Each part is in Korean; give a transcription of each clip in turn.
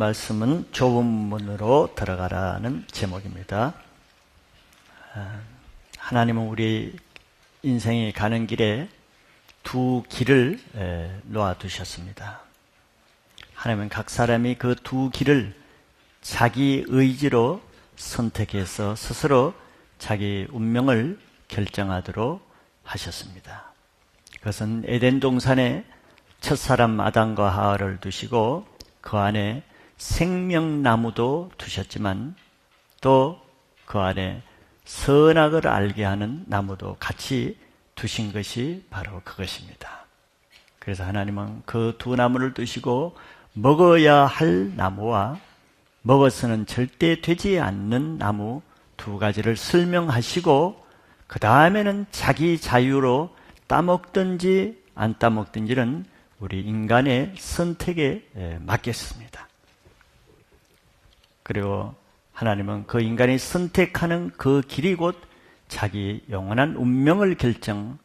말씀은 좁은 문으로 들어가라는 제목입니다. 하나님은 우리 인생이 가는 길에 두 길을 놓아두셨습니다. 하나님은 각 사람이 그 두 길을 자기 의지로 선택해서 스스로 자기 운명을 결정하도록 하셨습니다. 그것은 에덴 동산에 첫사람 아담과 하와를 두시고 그 안에 생명나무도 두셨지만 또 그 안에 선악을 알게 하는 나무도 같이 두신 것이 바로 그것입니다. 그래서 하나님은 그 두 나무를 두시고 먹어야 할 나무와 먹어서는 절대 되지 않는 나무 두 가지를 설명하시고 그 다음에는 자기 자유로 따먹든지 안 따먹든지는 우리 인간의 선택에 맡겼습니다. 그리고 하나님은 그 인간이 선택하는 그 길이 곧 자기 영원한 운명을 결정하는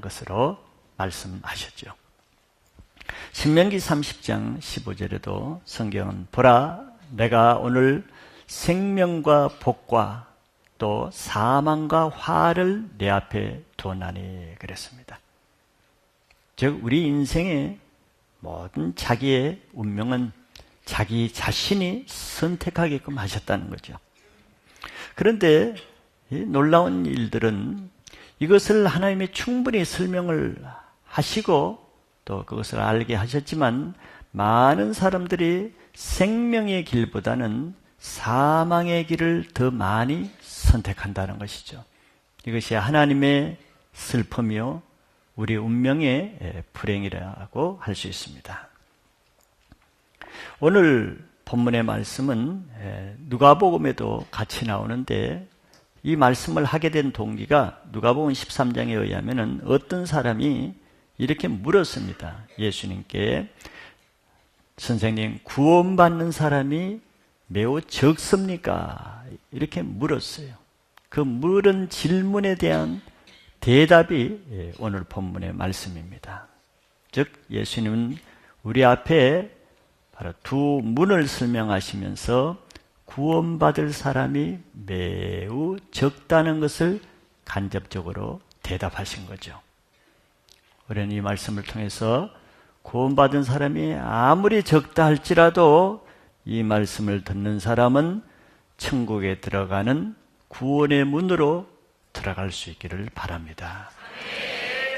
것으로 말씀하셨죠. 신명기 30장 15절에도 성경은 보라 내가 오늘 생명과 복과 또 사망과 화를 내 앞에 두었나니 그랬습니다. 즉 우리 인생의 모든 자기의 운명은 자기 자신이 선택하게끔 하셨다는 거죠. 그런데 이 놀라운 일들은 이것을 하나님이 충분히 설명을 하시고 또 그것을 알게 하셨지만 많은 사람들이 생명의 길보다는 사망의 길을 더 많이 선택한다는 것이죠. 이것이 하나님의 슬픔이요 우리 운명의 불행이라고 할 수 있습니다. 오늘 본문의 말씀은 누가복음에도 같이 나오는데 이 말씀을 하게 된 동기가 누가복음 13장에 의하면 어떤 사람이 이렇게 물었습니다. 예수님께 선생님 구원받는 사람이 매우 적습니까? 이렇게 물었어요. 그 물은 질문에 대한 대답이 오늘 본문의 말씀입니다. 즉 예수님은 우리 앞에 바로 두 문을 설명하시면서 구원받을 사람이 매우 적다는 것을 간접적으로 대답하신 거죠. 우리는 이 말씀을 통해서 구원받은 사람이 아무리 적다 할지라도 이 말씀을 듣는 사람은 천국에 들어가는 구원의 문으로 들어갈 수 있기를 바랍니다.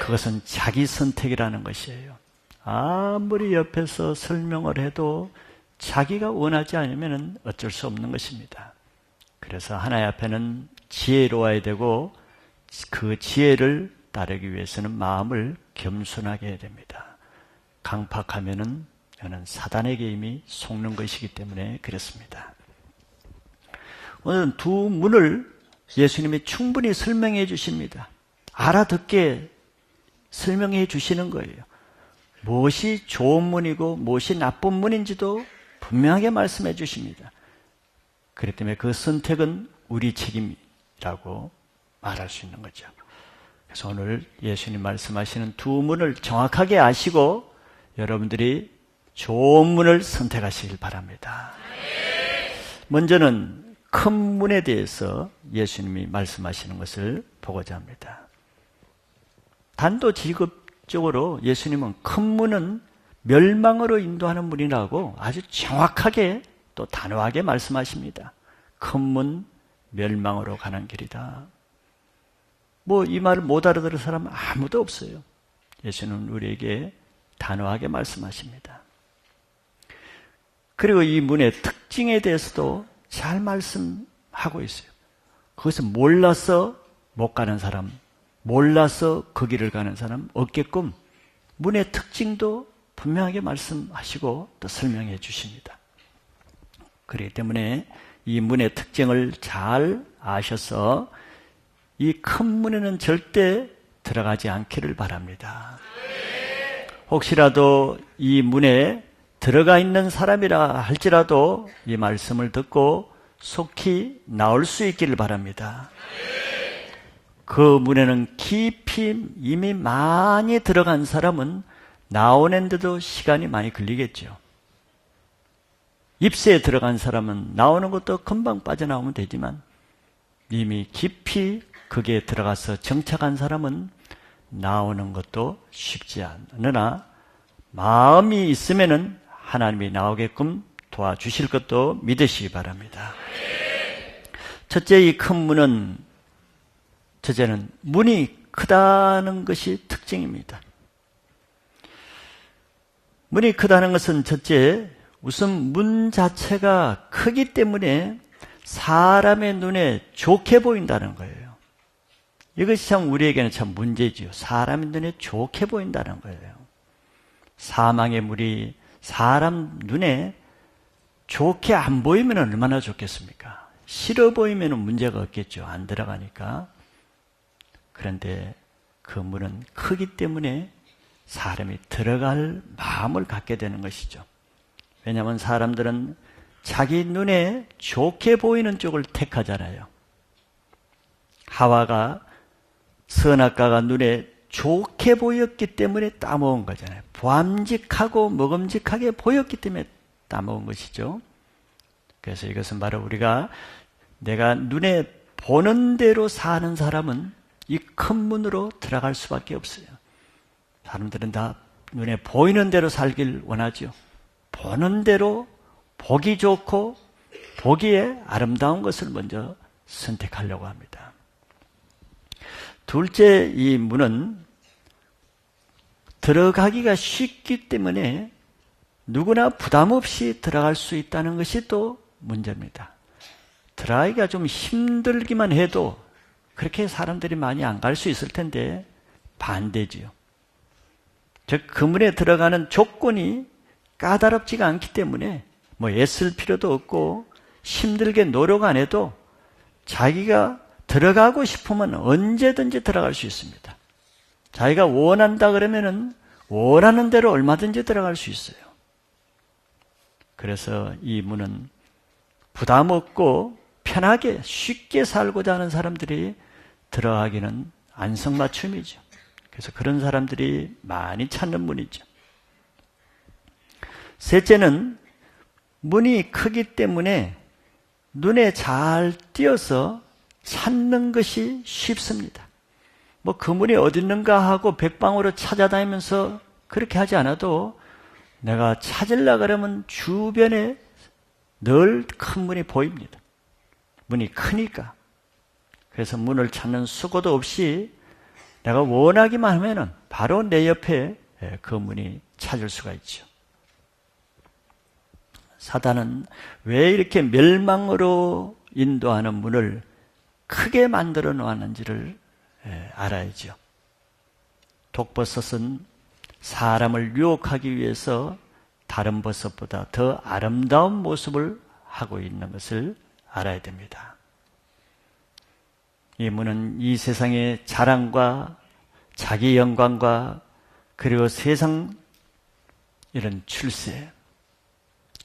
그것은 자기 선택이라는 것이에요. 아무리 옆에서 설명을 해도 자기가 원하지 않으면 어쩔 수 없는 것입니다. 그래서 하나님 앞에는 지혜로워야 되고 그 지혜를 따르기 위해서는 마음을 겸손하게 해야 됩니다. 강팍하면은 이거는 사단에게 이미 속는 것이기 때문에 그렇습니다. 오늘은 두 문을 예수님이 충분히 설명해 주십니다. 알아듣게 설명해 주시는 거예요. 무엇이 좋은 문이고 무엇이 나쁜 문인지도 분명하게 말씀해 주십니다. 그렇기 때문에 그 선택은 우리 책임이라고 말할 수 있는 거죠. 그래서 오늘 예수님 말씀하시는 두 문을 정확하게 아시고 여러분들이 좋은 문을 선택하시길 바랍니다. 먼저는 큰 문에 대해서 예수님이 말씀하시는 것을 보고자 합니다. 단도직입적으로 예수님은 큰 문은 멸망으로 인도하는 문이라고 아주 정확하게 또 단호하게 말씀하십니다. 큰 문, 멸망으로 가는 길이다. 이 말을 못 알아들을 사람은 아무도 없어요. 예수는 우리에게 단호하게 말씀하십니다. 그리고 이 문의 특징에 대해서도 잘 말씀하고 있어요. 그것을 몰라서 못 가는 사람, 몰라서 그 길을 가는 사람 없게끔 문의 특징도 분명하게 말씀하시고 또 설명해 주십니다. 그렇기 때문에 이 문의 특징을 잘 아셔서 이 큰 문에는 절대 들어가지 않기를 바랍니다. 혹시라도 이 문에 들어가 있는 사람이라 할지라도 이 말씀을 듣고 속히 나올 수 있기를 바랍니다. 그 문에는 깊이 이미 많이 들어간 사람은 나오는데도 시간이 많이 걸리겠죠. 입새에 들어간 사람은 나오는 것도 금방 빠져나오면 되지만 이미 깊이 거기에 들어가서 정착한 사람은 나오는 것도 쉽지 않으나 마음이 있으면은 하나님이 나오게끔 도와주실 것도 믿으시기 바랍니다. 첫째, 이 큰 문은 첫째는 문이 크다는 것이 특징입니다. 문이 크다는 것은 첫째, 우선 문 자체가 크기 때문에 사람의 눈에 좋게 보인다는 거예요. 이것이 참 우리에게는 참 문제지요. 사람의 눈에 좋게 보인다는 거예요. 사망의 물이 사람 눈에 좋게 안 보이면 얼마나 좋겠습니까? 싫어 보이면 문제가 없겠죠. 안 들어가니까. 그런데 그 문은 크기 때문에 사람이 들어갈 마음을 갖게 되는 것이죠. 왜냐하면 사람들은 자기 눈에 좋게 보이는 쪽을 택하잖아요. 하와가 선악과가 눈에 좋게 보였기 때문에 따먹은 거잖아요. 보암직하고 먹음직하게 보였기 때문에 따먹은 것이죠. 그래서 이것은 바로 우리가 내가 눈에 보는 대로 사는 사람은 이 큰 문으로 들어갈 수밖에 없어요. 사람들은 다 눈에 보이는 대로 살길 원하죠. 보는 대로 보기 좋고 보기에 아름다운 것을 먼저 선택하려고 합니다. 둘째, 이 문은 들어가기가 쉽기 때문에 누구나 부담 없이 들어갈 수 있다는 것이 또 문제입니다. 들어가기가 좀 힘들기만 해도 그렇게 사람들이 많이 안 갈 수 있을 텐데 반대지요. 즉, 그 문에 들어가는 조건이 까다롭지가 않기 때문에 뭐 애쓸 필요도 없고 힘들게 노력 안 해도 자기가 들어가고 싶으면 언제든지 들어갈 수 있습니다. 자기가 원한다 그러면은 원하는 대로 얼마든지 들어갈 수 있어요. 그래서 이 문은 부담 없고 편하게 쉽게 살고자 하는 사람들이 들어가기는 안성맞춤이죠. 그래서 그런 사람들이 많이 찾는 문이죠. 셋째는 문이 크기 때문에 눈에 잘 띄어서 찾는 것이 쉽습니다. 뭐 그 문이 어디 있는가 하고 백방으로 찾아다니면서 그렇게 하지 않아도 내가 찾으려고 그러면 주변에 늘 큰 문이 보입니다. 문이 크니까. 그래서 문을 찾는 수고도 없이 내가 원하기만 하면은 바로 내 옆에 그 문이 찾을 수가 있죠. 사단은 왜 이렇게 멸망으로 인도하는 문을 크게 만들어 놓았는지를 알아야죠. 독버섯은 사람을 유혹하기 위해서 다른 버섯보다 더 아름다운 모습을 하고 있는 것을 알아야 됩니다. 이 문은 이 세상의 자랑과 자기 영광과 그리고 세상 이런 출세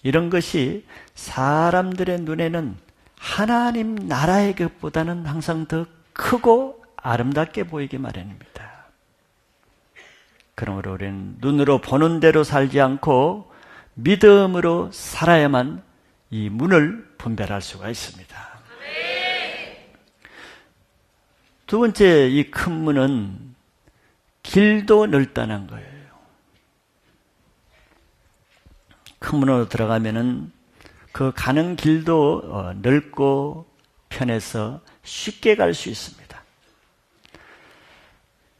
이런 것이 사람들의 눈에는 하나님 나라의 것보다는 항상 더 크고 아름답게 보이기 마련입니다. 그러므로 우리는 눈으로 보는 대로 살지 않고 믿음으로 살아야만 이 문을 분별할 수가 있습니다. 두 번째, 이 큰 문은 길도 넓다는 거예요. 큰 문으로 들어가면은 그 가는 길도 넓고 편해서 쉽게 갈 수 있습니다.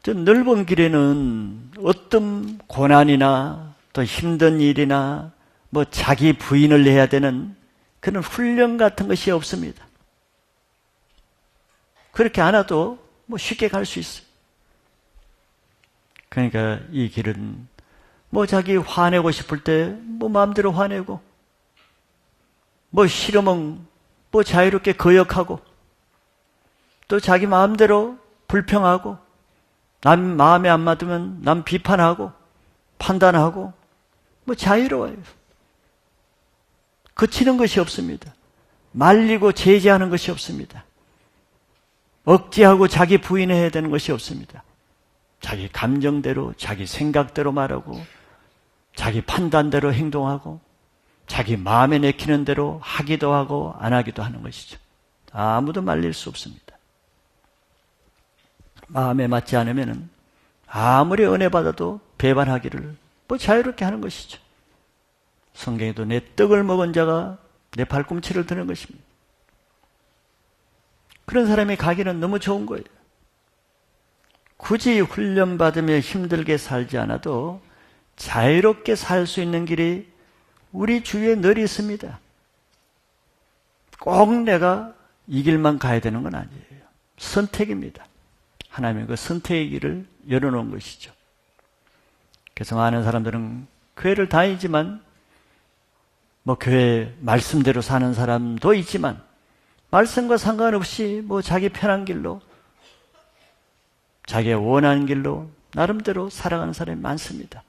저 넓은 길에는 어떤 고난이나 또 힘든 일이나 뭐 자기 부인을 해야 되는 그런 훈련 같은 것이 없습니다. 그렇게 안 와도 뭐 쉽게 갈 수 있어요. 그러니까 이 길은 뭐 자기 화내고 싶을 때 뭐 마음대로 화내고 뭐 싫으면 뭐 자유롭게 거역하고 또 자기 마음대로 불평하고 남 마음에 안 맞으면 남 비판하고 판단하고 뭐 자유로워요. 거치는 것이 없습니다. 말리고 제지하는 것이 없습니다. 억지하고 자기 부인해야 되는 것이 없습니다. 자기 감정대로 자기 생각대로 말하고 자기 판단대로 행동하고 자기 마음에 내키는 대로 하기도 하고 안 하기도 하는 것이죠. 아무도 말릴 수 없습니다. 마음에 맞지 않으면 아무리 은혜 받아도 배반하기를 자유롭게 하는 것이죠. 성경에도 내 떡을 먹은 자가 내 발꿈치를 드는 것입니다. 그런 사람이 가기는 너무 좋은 거예요. 굳이 훈련받으며 힘들게 살지 않아도 자유롭게 살 수 있는 길이 우리 주위에 늘 있습니다. 꼭 내가 이 길만 가야 되는 건 아니에요. 선택입니다. 하나님의 그 선택의 길을 열어놓은 것이죠. 그래서 많은 사람들은 교회를 다니지만 교회 말씀대로 사는 사람도 있지만 말씀과 상관없이 자기 편한 길로 자기가 원하는 길로 나름대로 살아가는 사람이 많습니다.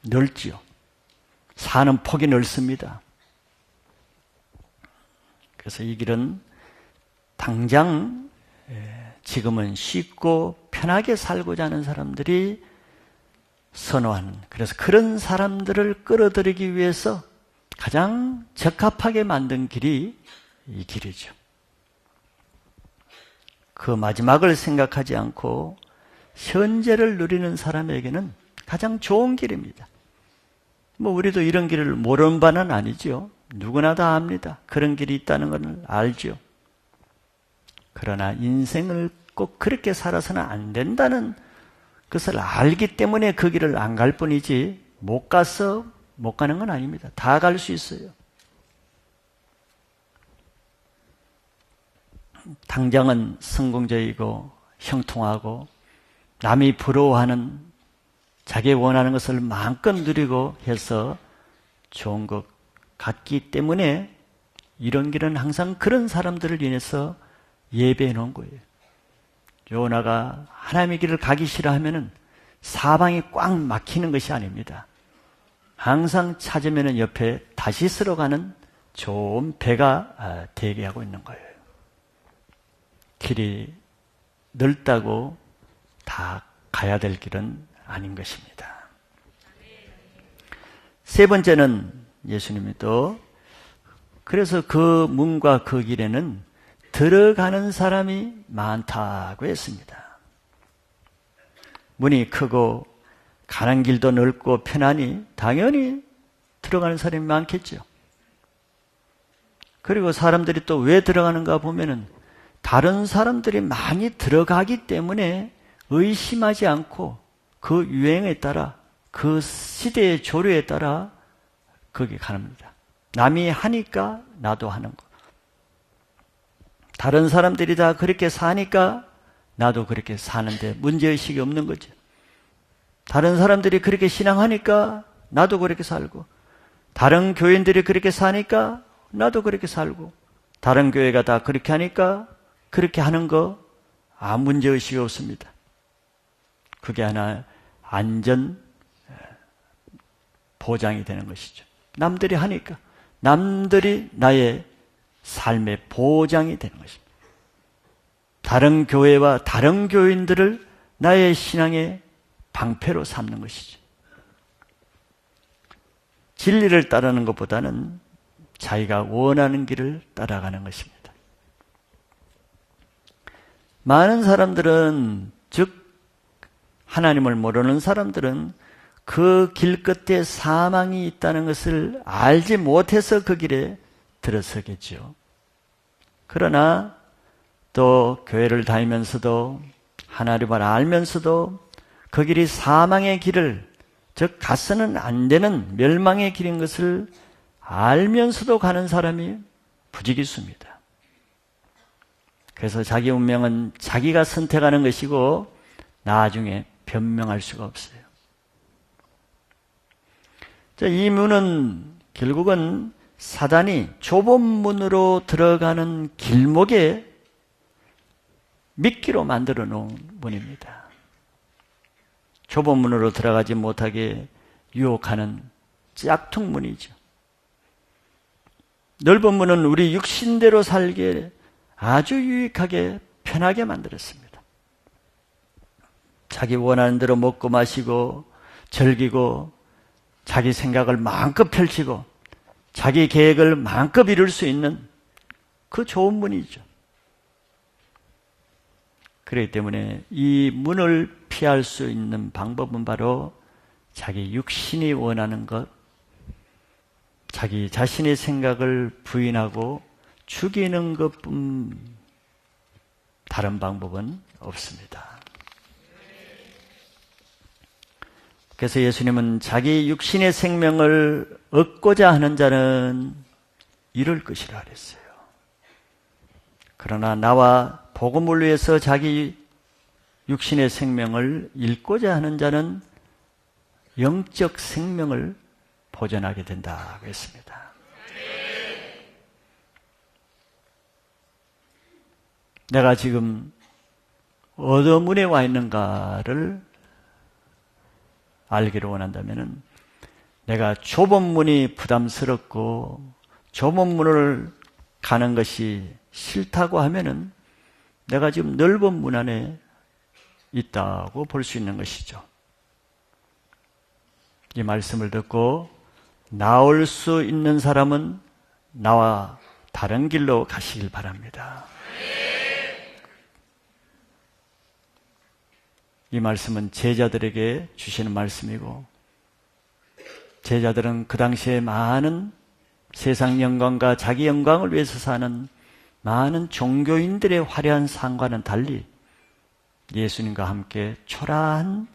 넓지요. 사는 폭이 넓습니다. 그래서 이 길은 당장 지금은 쉽고 편하게 살고자 하는 사람들이 선호하는, 그래서 그런 사람들을 끌어들이기 위해서 가장 적합하게 만든 길이 이 길이죠. 그 마지막을 생각하지 않고 현재를 누리는 사람에게는 가장 좋은 길입니다. 우리도 이런 길을 모르는 바는 아니죠. 누구나 다 압니다. 그런 길이 있다는 걸 알죠. 그러나 인생을 꼭 그렇게 살아서는 안 된다는 그것을 알기 때문에 그 길을 안 갈 뿐이지 못 가서 못 가는 건 아닙니다. 다 갈 수 있어요. 당장은 성공적이고 형통하고 남이 부러워하는 자기 원하는 것을 마음껏 누리고 해서 좋은 것 같기 때문에 이런 길은 항상 그런 사람들을 인해서 예배해 놓은 거예요. 요나가 하나님의 길을 가기 싫어하면은 사방이 꽉 막히는 것이 아닙니다. 항상 찾으면은 옆에 다시 쓸어가는 좋은 배가 대기하고 있는 거예요. 길이 넓다고 다 가야 될 길은 아닌 것입니다. 세 번째는 예수님이 또 그래서 그 문과 그 길에는 들어가는 사람이 많다고 했습니다. 문이 크고 가는 길도 넓고 편하니 당연히 들어가는 사람이 많겠죠. 그리고 사람들이 또 왜 들어가는가 보면은 다른 사람들이 많이 들어가기 때문에 의심하지 않고 그 유행에 따라 그 시대의 조류에 따라 거기 갑니다. 남이 하니까 나도 하는 거. 다른 사람들이 다 그렇게 사니까 나도 그렇게 사는데 문제의식이 없는 거죠. 다른 사람들이 그렇게 신앙하니까 나도 그렇게 살고, 다른 교인들이 그렇게 사니까 나도 그렇게 살고, 다른 교회가 다 그렇게 하니까 그렇게 하는 거 아무 문제의식이 없습니다. 그게 하나 안전 보장이 되는 것이죠. 남들이 하니까 남들이 나의 삶의 보장이 되는 것입니다. 다른 교회와 다른 교인들을 나의 신앙의 방패로 삼는 것이죠. 진리를 따르는 것보다는 자기가 원하는 길을 따라가는 것입니다. 많은 사람들은, 즉 하나님을 모르는 사람들은 그 길 끝에 사망이 있다는 것을 알지 못해서 그 길에 들어서겠죠. 그러나 또 교회를 다니면서도 하나님을 알면서도 그 길이 사망의 길을, 즉 가서는 안 되는 멸망의 길인 것을 알면서도 가는 사람이 부지기수입니다. 그래서 자기 운명은 자기가 선택하는 것이고 나중에 변명할 수가 없어요. 자, 이 문은 결국은 사단이 좁은 문으로 들어가는 길목에 미끼로 만들어 놓은 문입니다. 좁은 문으로 들어가지 못하게 유혹하는 짝퉁문이죠. 넓은 문은 우리 육신대로 살게 아주 유익하게 편하게 만들었습니다. 자기 원하는 대로 먹고 마시고 즐기고 자기 생각을 마음껏 펼치고 자기 계획을 마음껏 이룰 수 있는 그 좋은 문이죠. 그렇기 때문에 이 문을 피할 수 있는 방법은 바로 자기 육신이 원하는 것, 자기 자신의 생각을 부인하고 죽이는 것뿐 다른 방법은 없습니다. 그래서 예수님은 자기 육신의 생명을 얻고자 하는 자는 잃을 것이라 그랬어요. 그러나 나와 복음을 위해서 자기 육신의 생명을 잃고자 하는 자는 영적 생명을 보존하게 된다고 했습니다. 내가 지금 어느 문에 와 있는가를 알기를 원한다면 내가 좁은 문이 부담스럽고 좁은 문을 가는 것이 싫다고 하면은 내가 지금 넓은 문 안에 있다고 볼 수 있는 것이죠. 이 말씀을 듣고 나올 수 있는 사람은 나와 다른 길로 가시길 바랍니다. 이 말씀은 제자들에게 주시는 말씀이고 제자들은 그 당시에 많은 세상 영광과 자기 영광을 위해서 사는 많은 종교인들의 화려한 삶과는 달리 예수님과 함께 초라한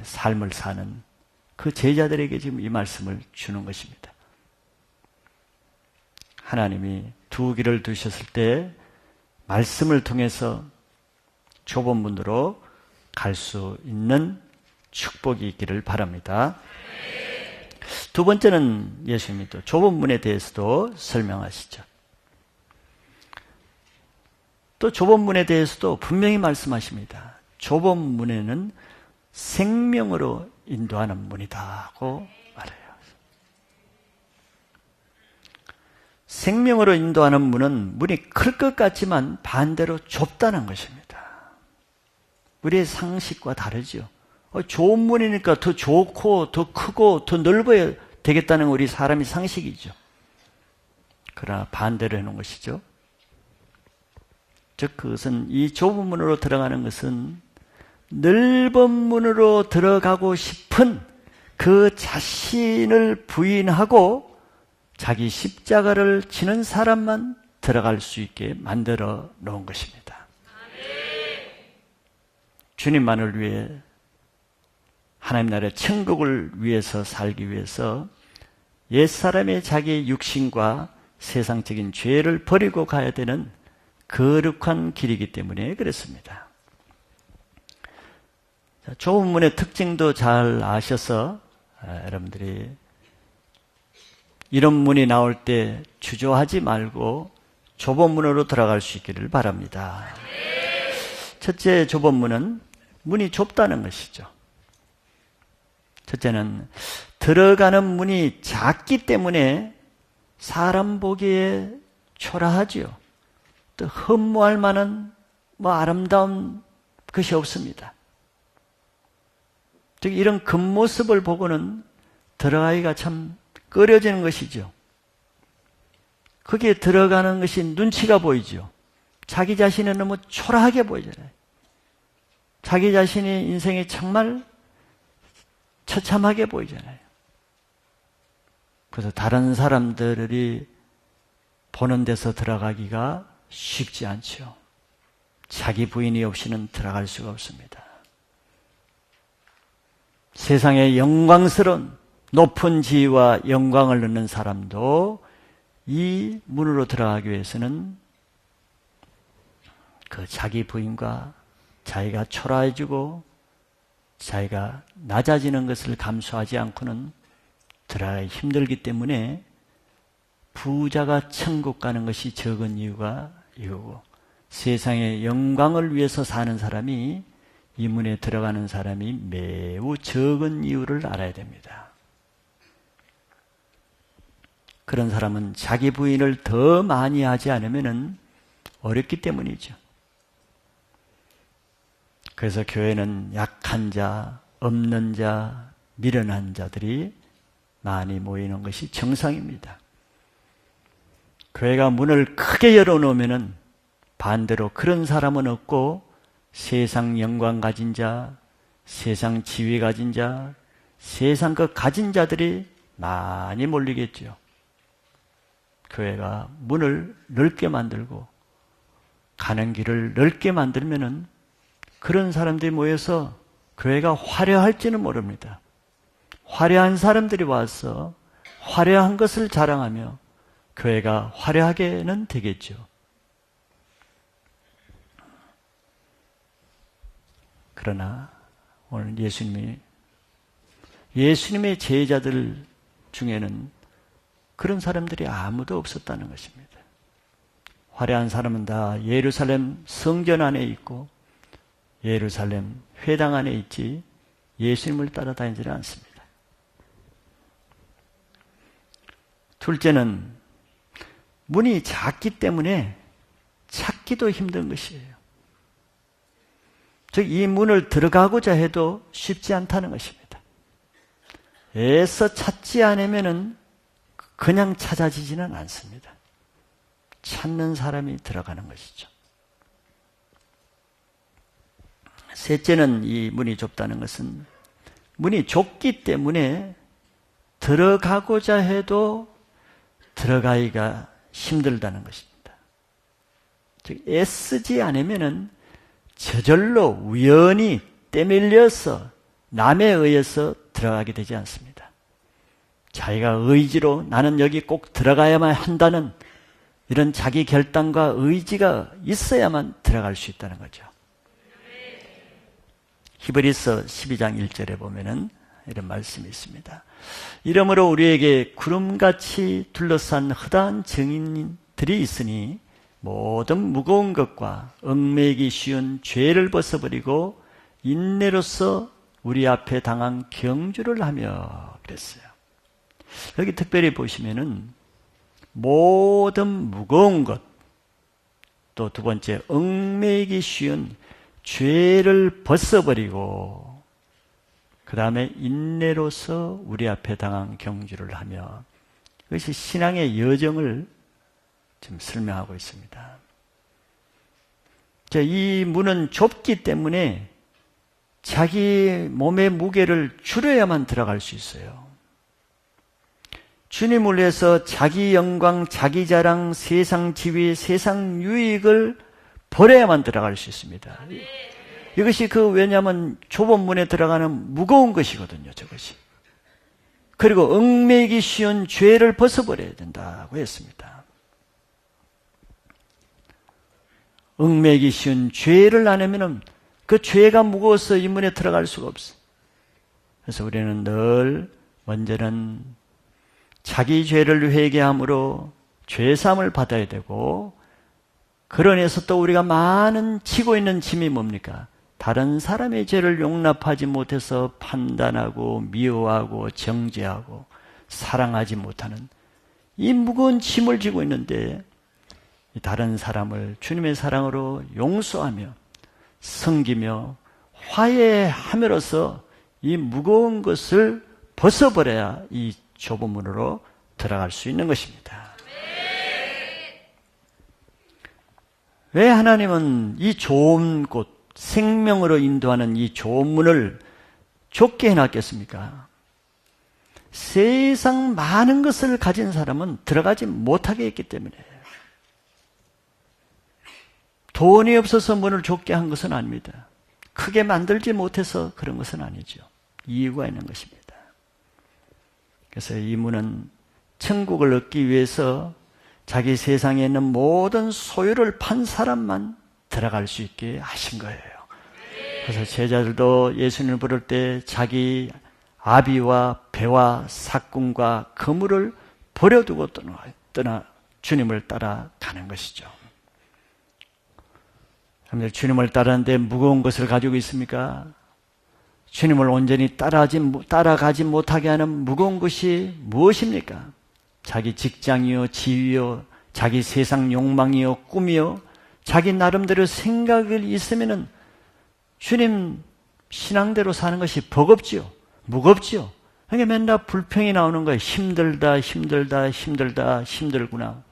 삶을 사는 그 제자들에게 지금 이 말씀을 주는 것입니다. 하나님이 두 길을 두셨을 때 말씀을 통해서 좁은 문으로 갈 수 있는 축복이 있기를 바랍니다. 두 번째는 예수님이 또 좁은 문에 대해서도 설명하시죠. 또 좁은 문에 대해서도 분명히 말씀하십니다. 좁은 문에는 생명으로 인도하는 문이다고 말해요. 생명으로 인도하는 문은 문이 클 것 같지만 반대로 좁다는 것입니다. 우리의 상식과 다르죠. 좋은 문이니까 더 좋고 더 크고 더 넓어야 되겠다는 우리 사람의 상식이죠. 그러나 반대로 해놓은 것이죠. 즉 그것은 이 좁은 문으로 들어가는 것은 넓은 문으로 들어가고 싶은 그 자신을 부인하고 자기 십자가를 지는 사람만 들어갈 수 있게 만들어 놓은 것입니다. 주님만을 위해 하나님 나라의 천국을 위해서 살기 위해서 옛사람의 자기 육신과 세상적인 죄를 버리고 가야 되는 거룩한 길이기 때문에 그렇습니다. 좁은 문의 특징도 잘 아셔서 여러분들이 이런 문이 나올 때 주저하지 말고 좁은 문으로 들어갈 수 있기를 바랍니다. 첫째 좁은 문은 문이 좁다는 것이죠. 첫째는 들어가는 문이 작기 때문에 사람 보기에 초라하지요. 또 흠모할 만한 아름다운 것이 없습니다. 즉 이런 겉모습을 보고는 들어가기가 참 꺼려지는 것이죠. 거기에 들어가는 것이 눈치가 보이죠. 자기 자신은 너무 초라하게 보이잖아요. 자기 자신의 인생이 정말 처참하게 보이잖아요. 그래서 다른 사람들이 보는 데서 들어가기가 쉽지 않죠. 자기 부인이 없이는 들어갈 수가 없습니다. 세상의 영광스러운 높은 지위와 영광을 누리는 사람도 이 문으로 들어가기 위해서는 그 자기 부인과 자기가 초라해지고 자기가 낮아지는 것을 감수하지 않고는 들어가기 힘들기 때문에 부자가 천국 가는 것이 적은 이유가 이거고 세상의 영광을 위해서 사는 사람이 이 문에 들어가는 사람이 매우 적은 이유를 알아야 됩니다. 그런 사람은 자기 부인을 더 많이 하지 않으면 어렵기 때문이죠. 그래서 교회는 약한 자, 없는 자, 미련한 자들이 많이 모이는 것이 정상입니다. 교회가 문을 크게 열어놓으면은 반대로 그런 사람은 없고 세상 영광 가진 자, 세상 지위 가진 자, 세상 그 가진 자들이 많이 몰리겠죠. 교회가 문을 넓게 만들고 가는 길을 넓게 만들면은 그런 사람들이 모여서 교회가 화려할지는 모릅니다. 화려한 사람들이 와서 화려한 것을 자랑하며 교회가 화려하게는 되겠죠. 그러나 오늘 예수님의 제자들 중에는 그런 사람들이 아무도 없었다는 것입니다. 화려한 사람은 다 예루살렘 성전 안에 있고 예루살렘 회당 안에 있지 예수님을 따라다니지는 않습니다. 둘째는 문이 작기 때문에 찾기도 힘든 것이에요. 즉, 이 문을 들어가고자 해도 쉽지 않다는 것입니다. 애써 찾지 않으면은 그냥 찾아지지는 않습니다. 찾는 사람이 들어가는 것이죠. 셋째는 이 문이 좁다는 것은 문이 좁기 때문에 들어가고자 해도 들어가기가 힘들다는 것입니다. 즉, 애쓰지 않으면은 저절로 우연히 때밀려서 남에 의해서 들어가게 되지 않습니다. 자기가 의지로 나는 여기 꼭 들어가야만 한다는 이런 자기 결단과 의지가 있어야만 들어갈 수 있다는 거죠. 히브리서 12장 1절에 보면은 이런 말씀이 있습니다. 이러므로 우리에게 구름같이 둘러싼 허다한 증인들이 있으니 모든 무거운 것과 얽매이기 쉬운 죄를 벗어버리고 인내로서 우리 앞에 당한 경주를 하며 그랬어요. 여기 특별히 보시면은 모든 무거운 것, 또 두 번째 얽매이기 쉬운 죄를 벗어버리고 그 다음에 인내로서 우리 앞에 당한 경주를 하며, 그것이 신앙의 여정을 지금 설명하고 있습니다. 이 문은 좁기 때문에 자기 몸의 무게를 줄여야만 들어갈 수 있어요. 주님을 위해서 자기 영광, 자기 자랑, 세상 지위, 세상 유익을 버려야만 들어갈 수 있습니다. 이것이 왜냐하면 좁은 문에 들어가는 무거운 것이거든요, 저것이. 그리고 얽매이기 쉬운 죄를 벗어버려야 된다고 했습니다. 얽매이기 쉬운 죄를 안 하면은 그 죄가 무거워서 이 문에 들어갈 수가 없어요. 그래서 우리는 늘 먼저는 자기 죄를 회개함으로 죄사함을 받아야 되고, 그러면서 또 우리가 많은 지고 있는 짐이 뭡니까? 다른 사람의 죄를 용납하지 못해서 판단하고 미워하고 정죄하고 사랑하지 못하는 이 무거운 짐을 지고 있는데, 다른 사람을 주님의 사랑으로 용서하며 섬기며 화해함으로써 이 무거운 것을 벗어버려야 이 좁은 문으로 들어갈 수 있는 것입니다. 왜 하나님은 이 좋은 곳, 생명으로 인도하는 이 좋은 문을 좁게 해놨겠습니까? 세상 많은 것을 가진 사람은 들어가지 못하게 했기 때문에. 돈이 없어서 문을 좁게 한 것은 아닙니다. 크게 만들지 못해서 그런 것은 아니죠. 이유가 있는 것입니다. 그래서 이 문은 천국을 얻기 위해서 자기 세상에 있는 모든 소유를 판 사람만 들어갈 수 있게 하신 거예요. 그래서 제자들도 예수님을 부를 때 자기 아비와 배와 삭군과 거물을 버려두고 떠나 주님을 따라가는 것이죠. 여러분들, 주님을 따르는데 무거운 것을 가지고 있습니까? 주님을 온전히 따라가지 못하게 하는 무거운 것이 무엇입니까? 자기 직장이요, 지위요, 자기 세상 욕망이요, 꿈이요, 자기 나름대로 생각이 있으면은 주님 신앙대로 사는 것이 버겁지요, 무겁지요. 그러니까 맨날 불평이 나오는 거예요. 힘들다, 힘들다, 힘들다, 힘들구나.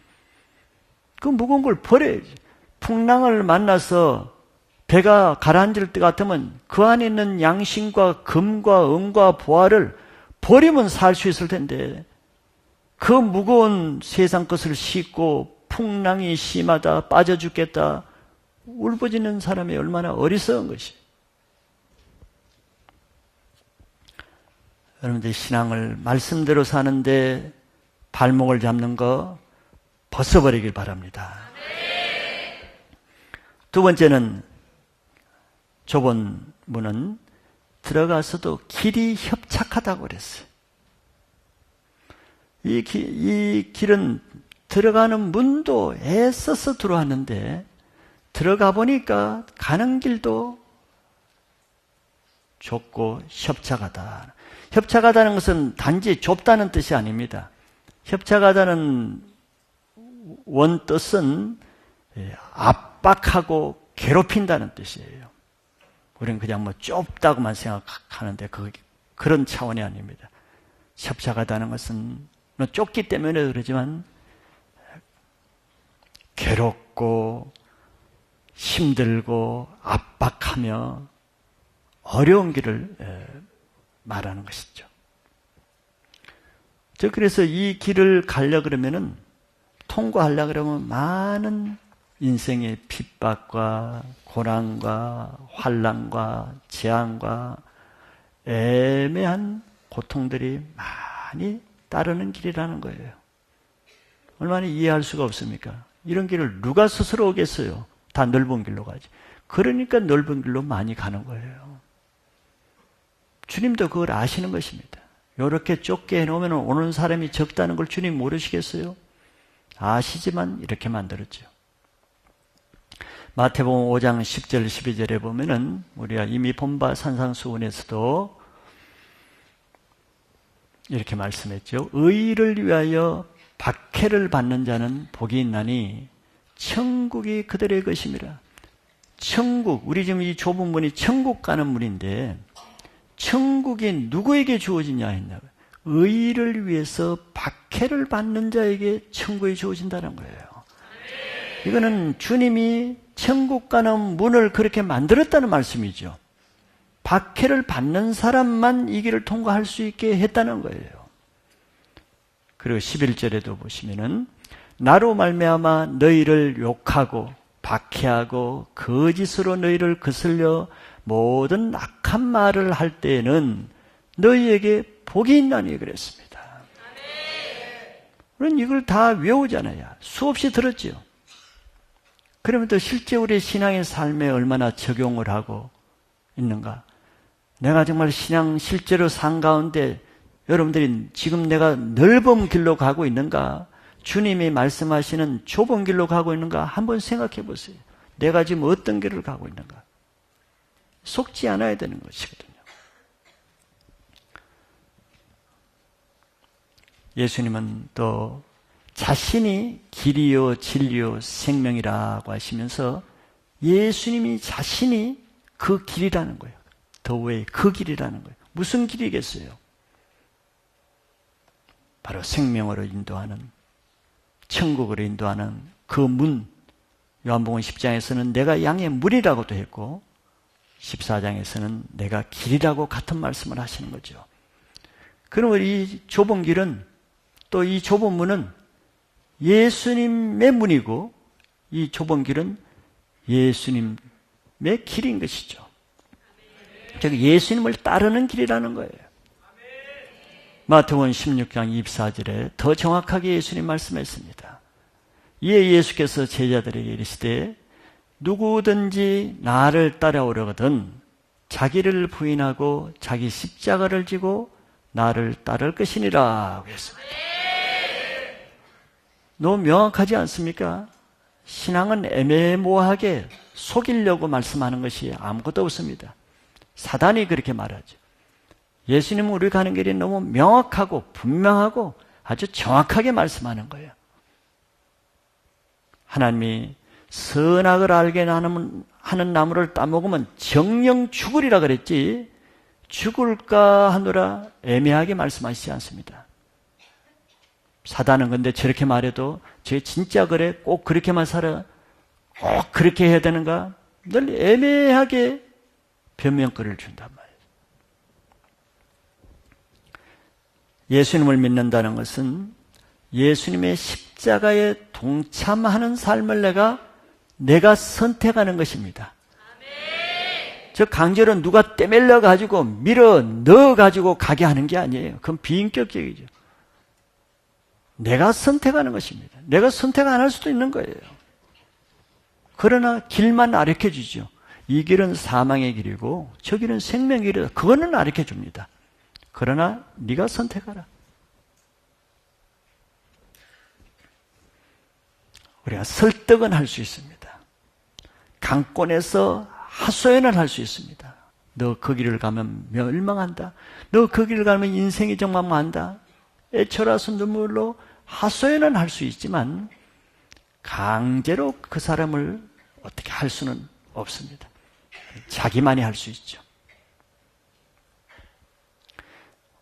그 무거운 걸 버려야지. 풍랑을 만나서 배가 가라앉을 때 같으면 그 안에 있는 양심과 금과 은과 보화를 버리면 살 수 있을 텐데 그 무거운 세상 것을 싣고 풍랑이 심하다, 빠져 죽겠다 울부짖는 사람이 얼마나 어리석은 것이. 여러분들 신앙을 말씀대로 사는데 발목을 잡는 거 벗어버리길 바랍니다. 두 번째는 좁은 문은 들어가서도 길이 협착하다고 그랬어요. 이 길은 들어가는 문도 애써서 들어왔는데 들어가 보니까 가는 길도 좁고 협착하다. 협착하다는 것은 단지 좁다는 뜻이 아닙니다. 협착하다는 원뜻은 압박하고 괴롭힌다는 뜻이에요. 우리는 그냥 뭐 좁다고만 생각하는데 그런 차원이 아닙니다. 협착하다는 것은 좁기 때문에 그러지만 괴롭고 힘들고 압박하며 어려운 길을 말하는 것이죠. 그래서 이 길을 가려고 그러면은 통과하려고 그러면 많은 인생의 핍박과 고난과 환난과 재앙과 애매한 고통들이 많이 따르는 길이라는 거예요. 얼마나 이해할 수가 없습니까? 이런 길을 누가 스스로 오겠어요? 다 넓은 길로 가지. 그러니까 넓은 길로 많이 가는 거예요. 주님도 그걸 아시는 것입니다. 이렇게 좁게 해놓으면 오는 사람이 적다는 걸 주님 모르시겠어요? 아시지만 이렇게 만들었죠. 마태복음 5장 10절 12절에 보면은 우리가 이미 본바 산상수훈에서도 이렇게 말씀했죠. 의를 위하여 박해를 받는 자는 복이 있나니 천국이 그들의 것임이라. 천국, 우리 지금 이 좁은 문이 천국 가는 문인데 천국이 누구에게 주어지냐 했나요? 의를 위해서 박해를 받는 자에게 천국이 주어진다는 거예요. 이거는 주님이 천국 가는 문을 그렇게 만들었다는 말씀이죠. 박해를 받는 사람만 이 길을 통과할 수 있게 했다는 거예요. 그리고 11절에도 보시면은 나로 말미암아 너희를 욕하고 박해하고 거짓으로 너희를 거슬려 모든 악한 말을 할 때에는 너희에게 복이 있나니 그랬습니다. 우리는 이걸 다 외우잖아요. 수없이 들었죠. 그러면 또 실제 우리의 신앙의 삶에 얼마나 적용을 하고 있는가? 내가 정말 신앙 실제로 산 가운데 여러분들이 지금 내가 넓은 길로 가고 있는가? 주님이 말씀하시는 좁은 길로 가고 있는가? 한번 생각해 보세요. 내가 지금 어떤 길을 가고 있는가? 속지 않아야 되는 것이거든요. 예수님은 또 자신이 길이요 진리요 생명이라고 하시면서 예수님이 자신이 그 길이라는 거예요. The way, 그 길이라는 거예요. 무슨 길이겠어요? 바로 생명으로 인도하는, 천국으로 인도하는 그 문. 요한복음 10장에서는 내가 양의 문이라고도 했고 14장에서는 내가 길이라고 같은 말씀을 하시는 거죠. 그러면 이 좁은 길은, 또 이 좁은 문은 예수님의 문이고 이 좁은 길은 예수님의 길인 것이죠. 즉 예수님을 따르는 길이라는 거예요. 마태복음 16장 24절에 더 정확하게 예수님 말씀했습니다. 이에 예수께서 제자들에게 이르시되 누구든지 나를 따라오려거든 자기를 부인하고 자기 십자가를 지고 나를 따를 것이니라 했습니다. 너무 명확하지 않습니까? 신앙은 애매모호하게 속이려고 말씀하는 것이 아무것도 없습니다. 사단이 그렇게 말하죠. 예수님은 우리 가는 길이 너무 명확하고 분명하고 아주 정확하게 말씀하는 거예요. 하나님이 선악을 알게 하는 나무를 따먹으면 정령 죽으리라 그랬지 죽을까 하노라 애매하게 말씀하시지 않습니다. 사단은 근데 저렇게 말해도 쟤 진짜 그래? 꼭 그렇게만 살아? 꼭 그렇게 해야 되는가? 늘 애매하게 변명거리를 준단 말이에요. 예수님을 믿는다는 것은 예수님의 십자가에 동참하는 삶을 내가 선택하는 것입니다. 저 강제로 누가 떼밀려 가지고 밀어 넣어 가지고 가게 하는 게 아니에요. 그건 비인격적이죠. 내가 선택하는 것입니다. 내가 선택 안 할 수도 있는 거예요. 그러나 길만 가르쳐 주죠. 이 길은 사망의 길이고 저 길은 생명의 길이다. 그거는 가르쳐 줍니다. 그러나 네가 선택하라. 우리가 설득은 할 수 있습니다. 강권에서 하소연을 할 수 있습니다. 너 그 길을 가면 멸망한다. 너 그 길을 가면 인생이 정말 많다. 애처라서 눈물로 하소연은 할 수 있지만 강제로 그 사람을 어떻게 할 수는 없습니다. 자기만이 할 수 있죠.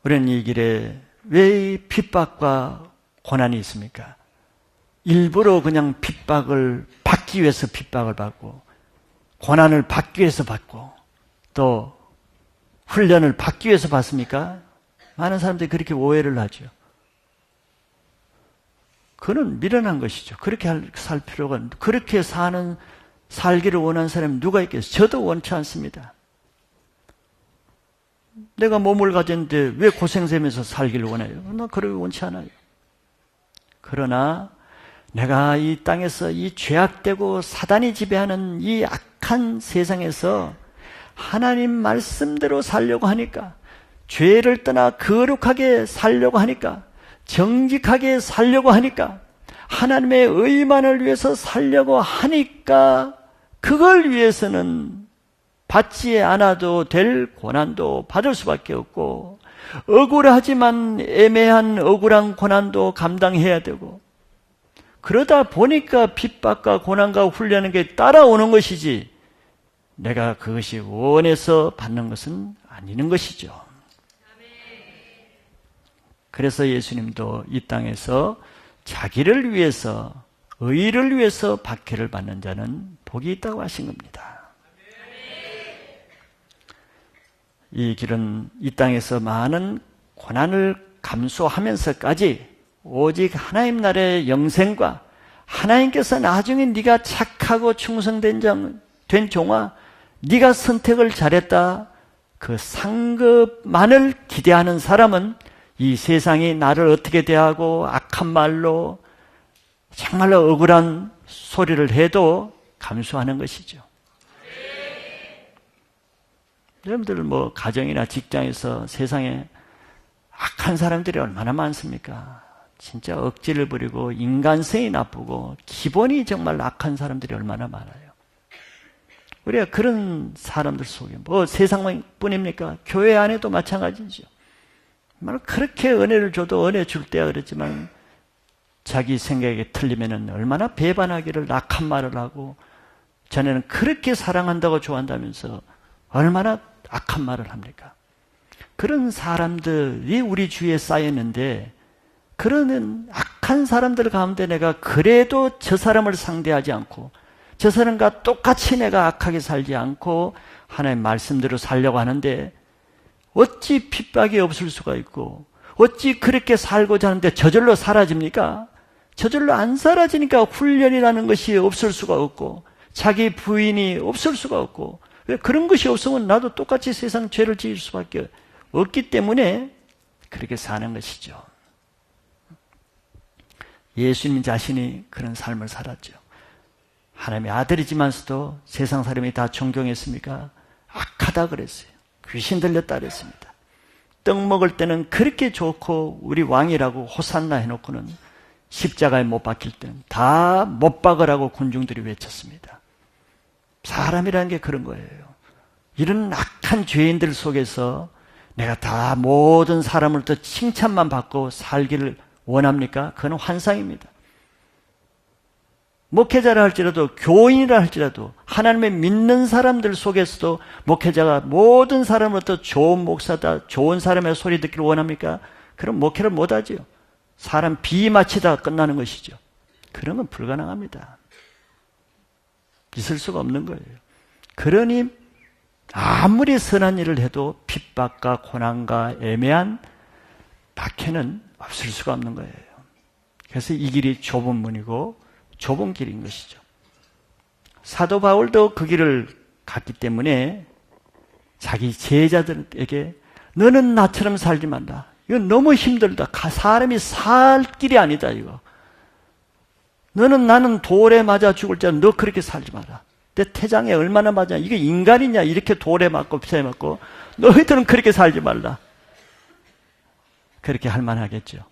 우리는 이 길에 왜 핍박과 고난이 있습니까? 일부러 그냥 핍박을 받기 위해서 핍박을 받고 고난을 받기 위해서 받고 또 훈련을 받기 위해서 받습니까? 많은 사람들이 그렇게 오해를 하죠. 그건 미련한 것이죠. 그렇게 살 필요가, 그렇게 살기를 원하는 사람이 누가 있겠어요? 저도 원치 않습니다. 내가 몸을 가졌는데 왜 고생되면서 살기를 원해요? 나 그러기 원치 않아요. 그러나 내가 이 땅에서 이 죄악되고 사단이 지배하는 이 악한 세상에서 하나님 말씀대로 살려고 하니까, 죄를 떠나 거룩하게 살려고 하니까, 정직하게 살려고 하니까, 하나님의 의만을 위해서 살려고 하니까, 그걸 위해서는 받지 않아도 될 고난도 받을 수밖에 없고, 억울하지만 애매한 억울한 고난도 감당해야 되고, 그러다 보니까 핍박과 고난과 훈련하는 게 따라오는 것이지, 내가 그것이 원해서 받는 것은 아니는 것이죠. 그래서 예수님도 이 땅에서 자기를 위해서, 의를 위해서 박해를 받는 자는 복이 있다고 하신 겁니다. 이 길은 이 땅에서 많은 고난을 감수하면서까지 오직 하나님 나라의 영생과 하나님께서 나중에 네가 착하고 충성된 종아, 네가 선택을 잘했다, 그 상급만을 기대하는 사람은 이 세상이 나를 어떻게 대하고 악한 말로 정말로 억울한 소리를 해도 감수하는 것이죠. 여러분들 가정이나 직장에서 세상에 악한 사람들이 얼마나 많습니까? 진짜 억지를 부리고 인간성이 나쁘고 기본이 정말 악한 사람들이 얼마나 많아요. 우리가 그런 사람들 속에 세상뿐입니까? 교회 안에도 마찬가지죠. 그렇게 은혜를 줘도 은혜 줄 때야 그랬지만 자기 생각이 틀리면 얼마나 배반하기를 악한 말을 하고, 자네는 그렇게 사랑한다고 좋아한다면서 얼마나 악한 말을 합니까? 그런 사람들이 우리 주위에 쌓였는데, 그러는 악한 사람들 가운데 내가 그래도 저 사람을 상대하지 않고 저 사람과 똑같이 내가 악하게 살지 않고 하나님 말씀대로 살려고 하는데, 어찌 핍박이 없을 수가 있고 어찌 그렇게 살고자 하는데 저절로 사라집니까? 저절로 안 사라지니까 훈련이라는 것이 없을 수가 없고 자기 부인이 없을 수가 없고, 왜 그런 것이 없으면 나도 똑같이 세상 죄를 지을 수밖에 없기 때문에 그렇게 사는 것이죠. 예수님 자신이 그런 삶을 살았죠. 하나님의 아들이지만서도 세상 사람이 다 존경했습니까? 악하다 그랬어요. 귀신 들렸다 그랬습니다. 떡 먹을 때는 그렇게 좋고 우리 왕이라고 호산나 해놓고는 십자가에 못 박힐 때는 다 못 박으라고 군중들이 외쳤습니다. 사람이라는 게 그런 거예요. 이런 악한 죄인들 속에서 내가 다 모든 사람으로부터 칭찬만 받고 살기를 원합니까? 그건 환상입니다. 목회자라 할지라도 교인이라 할지라도 하나님의 믿는 사람들 속에서도 목회자가 모든 사람으로부터 좋은 목사다, 좋은 사람의 소리 듣기를 원합니까? 그럼 목회를 못하지요. 사람 비 맞히다가 끝나는 것이죠. 그런 건 불가능합니다. 있을 수가 없는 거예요. 그러니 아무리 선한 일을 해도 핍박과 고난과 애매한 박해는 없을 수가 없는 거예요. 그래서 이 길이 좁은 문이고 좁은 길인 것이죠. 사도 바울도 그 길을 갔기 때문에 자기 제자들에게 너는 나처럼 살지 말라. 이건 너무 힘들다. 사람이 살 길이 아니다 이거. 나는 돌에 맞아 죽을 자 너 그렇게 살지 마라. 내 태장에 얼마나 맞아. 이게 인간이냐 이렇게 돌에 맞고 벼에 맞고 너희들은 그렇게 살지 말라. 그렇게 할 만하겠죠.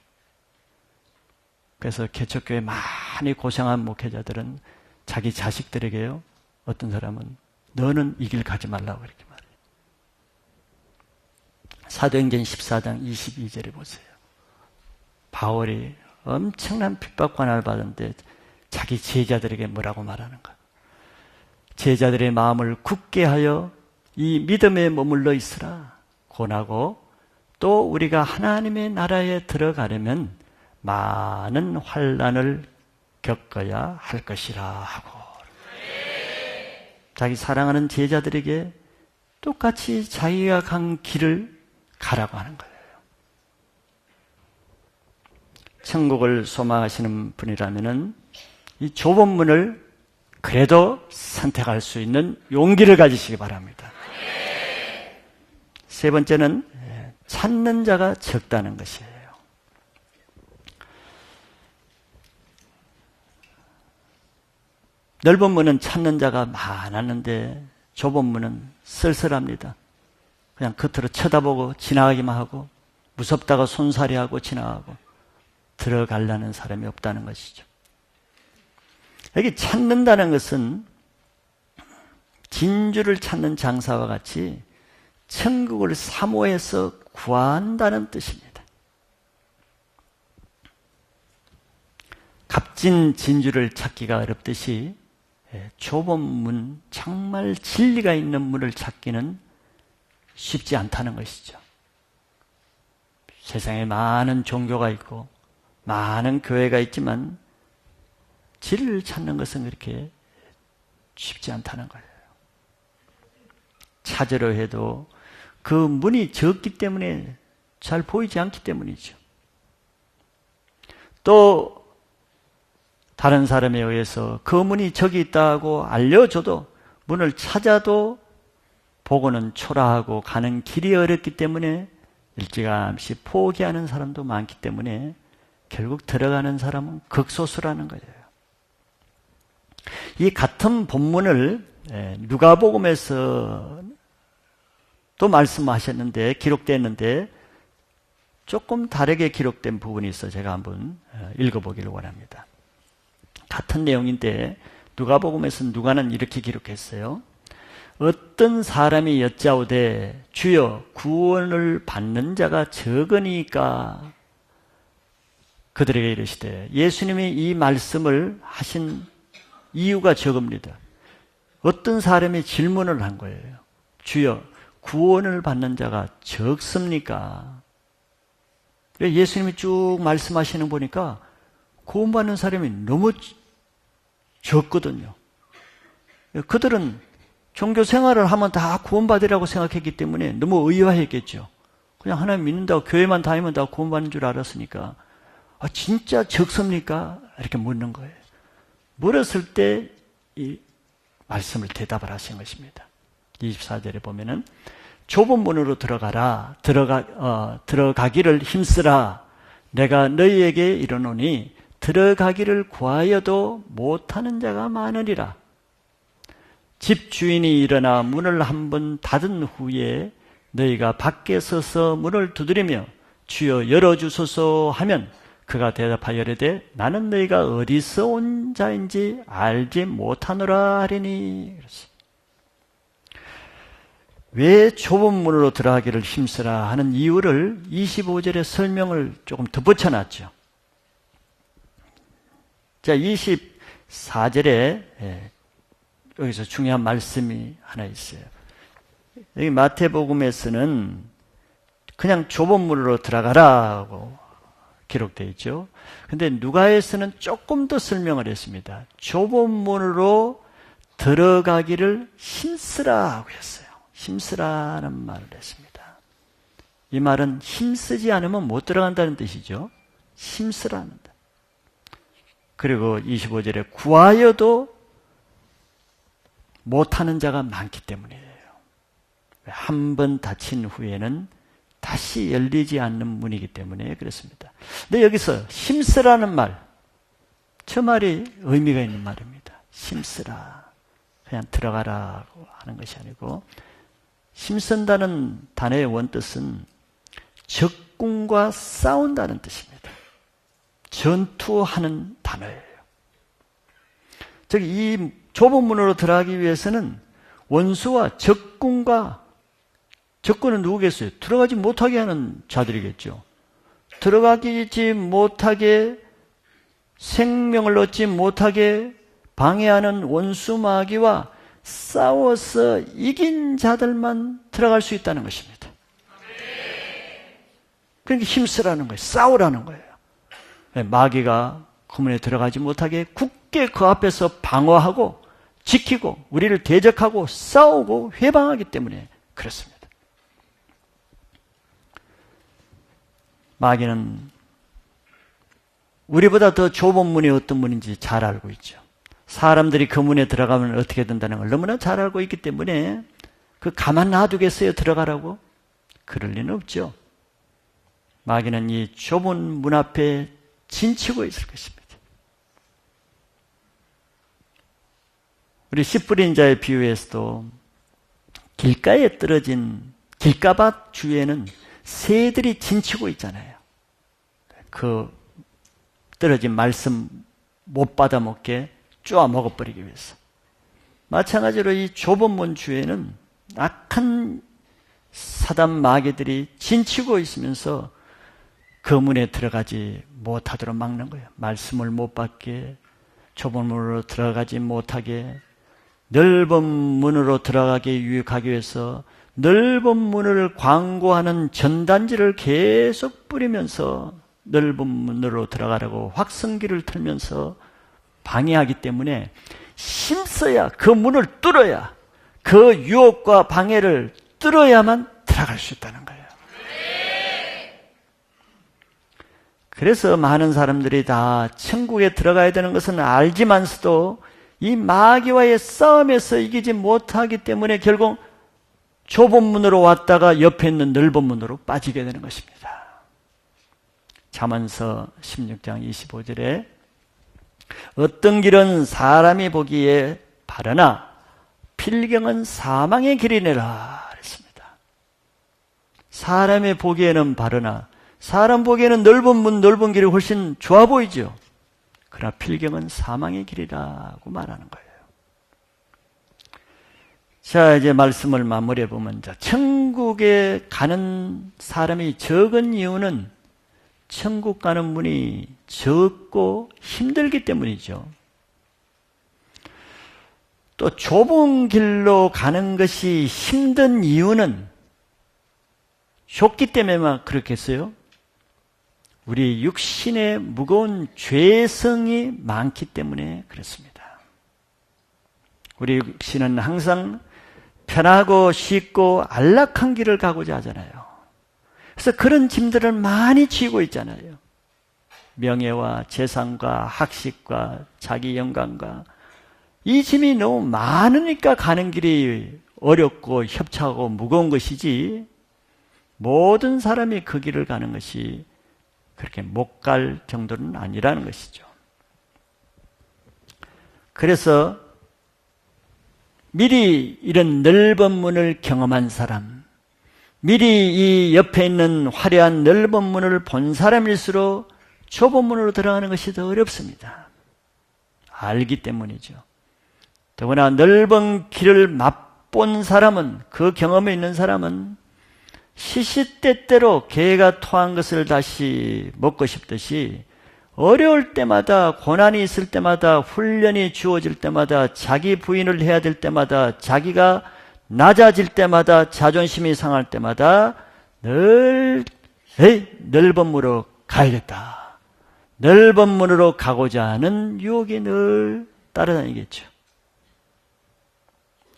그래서 개척교회 많이 고생한 목회자들은 자기 자식들에게요. 어떤 사람은 너는 이 길 가지 말라고 그렇게 말해요. 사도행전 14장 22절에 보세요. 바울이 엄청난 핍박 고난을 받았는데 자기 제자들에게 뭐라고 말하는가? 제자들의 마음을 굳게 하여 이 믿음에 머물러 있으라 권하고 또 우리가 하나님의 나라에 들어가려면 많은 환난을 겪어야 할 것이라 하고 자기 사랑하는 제자들에게 똑같이 자기가 간 길을 가라고 하는 거예요. 천국을 소망하시는 분이라면 이 좁은 문을 그래도 선택할 수 있는 용기를 가지시기 바랍니다. 세 번째는 찾는 자가 적다는 것이에요. 넓은 문은 찾는 자가 많았는데 좁은 문은 쓸쓸합니다. 그냥 겉으로 쳐다보고 지나가기만 하고 무섭다고 손사래하고 지나가고 들어가려는 사람이 없다는 것이죠. 여기 찾는다는 것은 진주를 찾는 장사와 같이 천국을 사모해서 구한다는 뜻입니다. 값진 진주를 찾기가 어렵듯이 좁은 문, 정말 진리가 있는 문을 찾기는 쉽지 않다는 것이죠. 세상에 많은 종교가 있고 많은 교회가 있지만 진리를 찾는 것은 그렇게 쉽지 않다는 거예요. 찾으려 해도 그 문이 적기 때문에 잘 보이지 않기 때문이죠. 또 다른 사람에 의해서 그 문이 저기 있다고 알려줘도 문을 찾아도 보고는 초라하고 가는 길이 어렵기 때문에 일찌감치 포기하는 사람도 많기 때문에 결국 들어가는 사람은 극소수라는 거예요. 이 같은 본문을 누가복음에서 또 말씀하셨는데 기록되었는데 조금 다르게 기록된 부분이 있어 제가 한번 읽어보기를 원합니다. 같은 내용인데 누가복음에서 누가는 이렇게 기록했어요. 어떤 사람이 여짜오되 주여 구원을 받는 자가 적으니까 그들에게 이르시되 예수님이 이 말씀을 하신 이유가 적습니다. 어떤 사람이 질문을 한 거예요. 주여 구원을 받는 자가 적습니까? 예수님이 쭉 말씀하시는 거 보니까 구원받는 사람이 너무 적거든요. 그들은 종교 생활을 하면 다 구원받으라고 생각했기 때문에 너무 의아했겠죠. 그냥 하나님 믿는다고 교회만 다니면 다 구원받는 줄 알았으니까 진짜 적습니까? 이렇게 묻는 거예요. 물었을 때 이 말씀을 대답을 하신 것입니다. 24절에 보면은 좁은 문으로 들어가기를 힘쓰라. 내가 너희에게 이르노니 들어가기를 구하여도 못하는 자가 많으리라. 집 주인이 일어나 문을 한번 닫은 후에 너희가 밖에 서서 문을 두드리며 주여 열어주소서 하면 그가 대답하여 이르되 나는 너희가 어디서 온 자인지 알지 못하노라 하리니. 왜 좁은 문으로 들어가기를 힘쓰라 하는 이유를 25절에 설명을 조금 덧붙여놨죠. 자, 4절에 여기서 중요한 말씀이 하나 있어요. 여기 마태복음에서는 그냥 좁은 문으로 들어가라고 기록되어 있죠. 근데 누가에서는 조금 더 설명을 했습니다. 좁은 문으로 들어가기를 힘쓰라고 했어요. 힘쓰라는 말을 했습니다. 이 말은 힘쓰지 않으면 못 들어간다는 뜻이죠. 힘쓰라는 뜻. 그리고 25절에 구하여도 못하는 자가 많기 때문이에요. 한 번 닫힌 후에는 다시 열리지 않는 문이기 때문에 그렇습니다. 근데 여기서 힘쓰라는 말, 저 말이 의미가 있는 말입니다. 힘쓰라. 그냥 들어가라고 하는 것이 아니고, 힘쓴다는 단어의 원뜻은 적군과 싸운다는 뜻입니다. 전투하는 단어예요. 즉, 이 좁은 문으로 들어가기 위해서는 원수와 적군은 누구겠어요? 들어가지 못하게 하는 자들이겠죠. 들어가지 못하게, 생명을 얻지 못하게 방해하는 원수 마귀와 싸워서 이긴 자들만 들어갈 수 있다는 것입니다. 그러니까 힘쓰라는 거예요. 싸우라는 거예요. 마귀가 그 문에 들어가지 못하게 굳게 그 앞에서 방어하고 지키고 우리를 대적하고 싸우고 회방하기 때문에 그렇습니다. 마귀는 우리보다 더 좁은 문이 어떤 문인지 잘 알고 있죠. 사람들이 그 문에 들어가면 어떻게 된다는 걸 너무나 잘 알고 있기 때문에 그 가만 놔두겠어요? 들어가라고? 그럴 리는 없죠. 마귀는 이 좁은 문 앞에 진치고 있을 것입니다. 우리 씨 뿌린 자의 비유에서도 길가에 떨어진 길가밭 주위에는 새들이 진치고 있잖아요. 그 떨어진 말씀 못 받아먹게 쪼아 먹어버리기 위해서. 마찬가지로 이 좁은 문 주위에는 악한 사단 마귀들이 진치고 있으면서 그 문에 들어가지 못하도록 막는 거예요. 말씀을 못 받게, 좁은 문으로 들어가지 못하게, 넓은 문으로 들어가게 유익하기 위해서 넓은 문을 광고하는 전단지를 계속 뿌리면서 넓은 문으로 들어가려고 확성기를 틀면서 방해하기 때문에 힘써야, 그 문을 뚫어야, 그 유혹과 방해를 뚫어야만 들어갈 수 있다는 거예요. 그래서 많은 사람들이 다 천국에 들어가야 되는 것은 알지만서도 이 마귀와의 싸움에서 이기지 못하기 때문에 결국 좁은 문으로 왔다가 옆에 있는 넓은 문으로 빠지게 되는 것입니다. 잠언서 16장 25절에 어떤 길은 사람이 보기에 바르나 필경은 사망의 길이니라 그랬습니다. 사람이 보기에는 바르나, 사람 보기에는 넓은 문, 넓은 길이 훨씬 좋아 보이죠. 그러나 필경은 사망의 길이라고 말하는 거예요. 자, 이제 말씀을 마무리해 보면, 천국에 가는 사람이 적은 이유는 천국 가는 문이 적고 힘들기 때문이죠. 또 좁은 길로 가는 것이 힘든 이유는 좁기 때문에만 그렇겠어요? 우리 육신의 무거운 죄성이 많기 때문에 그렇습니다. 우리 육신은 항상 편하고 쉽고 안락한 길을 가고자 하잖아요. 그래서 그런 짐들을 많이 쥐고 있잖아요. 명예와 재산과 학식과 자기 영광과 이 짐이 너무 많으니까 가는 길이 어렵고 협착하고 무거운 것이지, 모든 사람이 그 길을 가는 것이 그렇게 못 갈 정도는 아니라는 것이죠. 그래서 미리 이런 넓은 문을 경험한 사람, 미리 이 옆에 있는 화려한 넓은 문을 본 사람일수록 좁은 문으로 들어가는 것이 더 어렵습니다. 알기 때문이죠. 더구나 넓은 길을 맛본 사람은, 그 경험에 있는 사람은 시시때때로 개가 토한 것을 다시 먹고 싶듯이 어려울 때마다, 고난이 있을 때마다, 훈련이 주어질 때마다, 자기 부인을 해야 될 때마다, 자기가 낮아질 때마다, 자존심이 상할 때마다 늘 넓은 문으로 가야겠다. 넓은 문으로 가고자 하는 유혹이 늘 따라다니겠죠.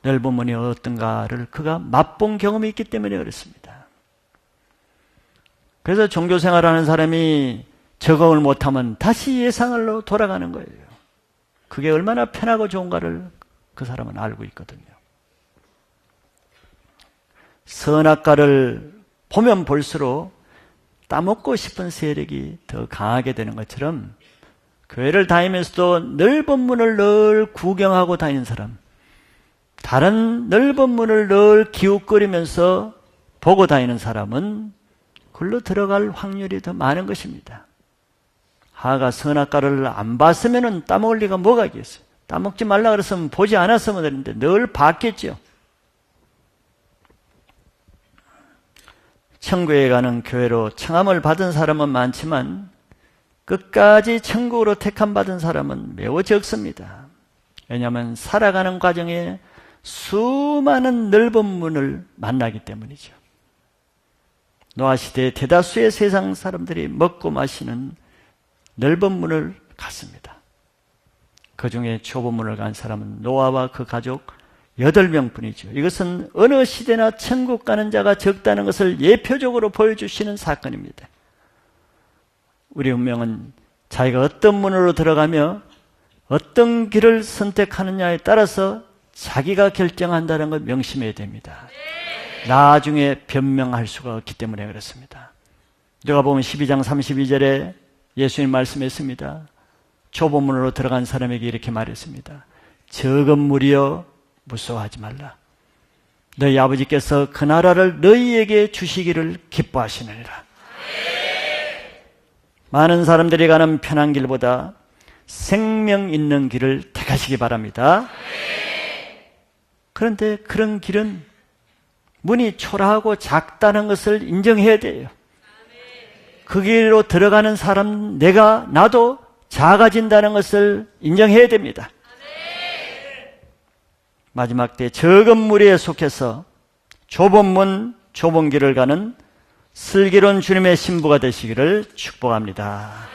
넓은 문이 어떤가를 그가 맛본 경험이 있기 때문에 그렇습니다. 그래서 종교생활하는 사람이 적응을 못하면 다시 예상을로 돌아가는 거예요. 그게 얼마나 편하고 좋은가를 그 사람은 알고 있거든요. 선악과를 보면 볼수록 따먹고 싶은 세력이 더 강하게 되는 것처럼 교회를 다니면서도 넓은 문을 늘 구경하고 다니는 사람, 다른 넓은 문을 늘 기웃거리면서 보고 다니는 사람은 글로 들어갈 확률이 더 많은 것입니다. 하가 선악과를 안 봤으면 따먹을 리가 뭐가 있겠어요. 따먹지 말라 그랬으면 보지 않았으면 되는데 늘 봤겠죠. 천국에 가는 교회로 청함을 받은 사람은 많지만 끝까지 천국으로 택함받은 사람은 매우 적습니다. 왜냐하면 살아가는 과정에 수많은 넓은 문을 만나기 때문이죠. 노아시대의 대다수의 세상 사람들이 먹고 마시는 넓은 문을 갔습니다. 그 중에 좁은 문을 간 사람은 노아와 그 가족 8명뿐이죠. 이것은 어느 시대나 천국 가는 자가 적다는 것을 예표적으로 보여주시는 사건입니다. 우리 운명은 자기가 어떤 문으로 들어가며 어떤 길을 선택하느냐에 따라서 자기가 결정한다는 걸 명심해야 됩니다. 나중에 변명할 수가 없기 때문에 그렇습니다. 누가복음 12장 32절에 예수님 말씀했습니다. 좁은 문으로 들어간 사람에게 이렇게 말했습니다. 적은 무리여 무서워하지 말라. 너희 아버지께서 그 나라를 너희에게 주시기를 기뻐하시느니라. 많은 사람들이 가는 편한 길보다 생명 있는 길을 택하시기 바랍니다. 그런데 그런 길은 문이 초라하고 작다는 것을 인정해야 돼요. 그 길로 들어가는 사람, 나도 작아진다는 것을 인정해야 됩니다. 마지막 때 적은 무리에 속해서 좁은 문, 좁은 길을 가는 슬기로운 주님의 신부가 되시기를 축복합니다.